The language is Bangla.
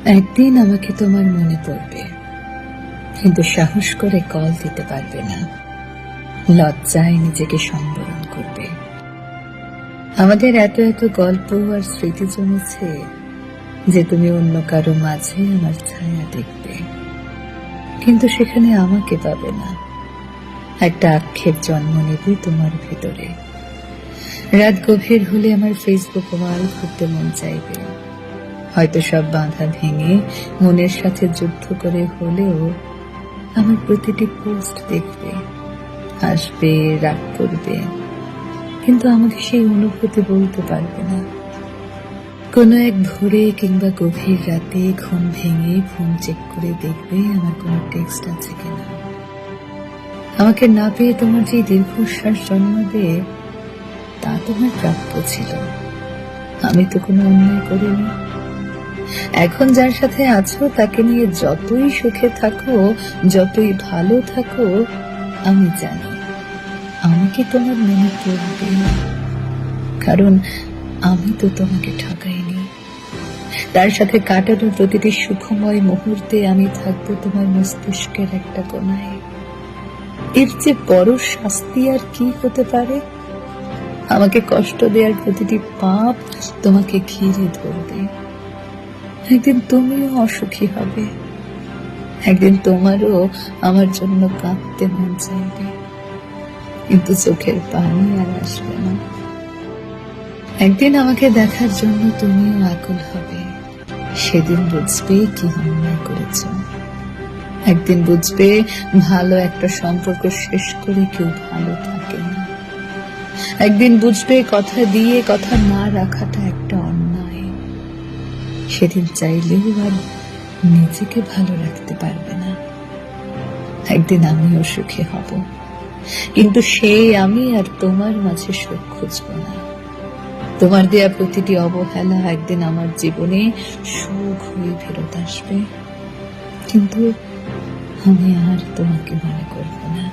একদিন আমাকে তোমার মনে পড়বে, কিন্তু সাহস করে কল দিতে পারবে না, লজ্জায় নিজেকে সম্বরণ করবে। আমাদের এত এত গল্প আর স্মৃতি জমেছে যে তুমি অন্য কারো মাঝে আমার ছায়া দেখবে, কিন্তু সেখানে আমাকে পাবে না। একটা আক্ষেপ জন্ম নেবে তোমার ভিতরে। রাত গভীর হলে আমার ফেসবুক ওয়াল ঘুরতে মন চাইবে। হয়তো সব বাধা ভেঙে মনের সাথে যুদ্ধ করে হলেও আমার প্রতিটি পোস্ট দেখবে, হাসবে, রাগ করবে, কিন্তু আমাকে সেই অনুভূতি বলতে পারবে না। কোনো এক ভোরে কিংবা গভীর রাতে ঘুম ভেঙে ফোন চেক করে দেখবে আমার কোনো টেক্সট আছে কিনা। আমাকে না পেয়ে তোমার যে দীর্ঘশ্বাস জন্মাবে তা তোমার প্রাপ্য ছিল। আমি তো কোনো অন্যায় করিনি। এখন যার সাথে আছো তাকে নিয়ে যতই সুখে থাকো, যতই ভালো থাকো, আমি জানি আমাকে তোমার মনে পড়বে, কারণ আমি তো তোমাকে ঠকাইনি। তার সাথে কাটানো প্রতিটি সুখময় মুহূর্তে আমি থাকবো তোমার মস্তিষ্কের একটা কোনায়। এর যে বড় শাস্তি আর কি হতে পারে? আমাকে কষ্ট দেওয়ার প্রতিটি পাপ তোমাকে ঘিরে ধরবে। একদিন তুমিও অসুখী হবে, একদিন তোমারও আমার জন্য কাঁদতে মন চাইবে, কিন্তু চোখের পানি আর আসবে না। একদিন আমাকে দেখার জন্য তুমিও আকুল হবে, সেদিন বুঝবে কি অন্যায় করেছ। একদিন বুঝবে ভালো একটা সম্পর্ক শেষ করে কেউ ভালো থাকে না। একদিন বুঝবে কথা দিয়ে কথা না রাখাটা একটা অন্যায়। সেদিন চাইলেও আর নিজেকে ভালো রাখতে পারবে না। একদিন আমিও সুখী হব, কিন্তু সেই আমি আর তোমার মাঝে সুখ খুঁজব না। তোমার দেয়া প্রতিটি অবহেলা একদিন আমার জীবনে সুখ হয়ে ফেরত আসবে, কিন্তু আমি আর তোমাকে মনে করব না।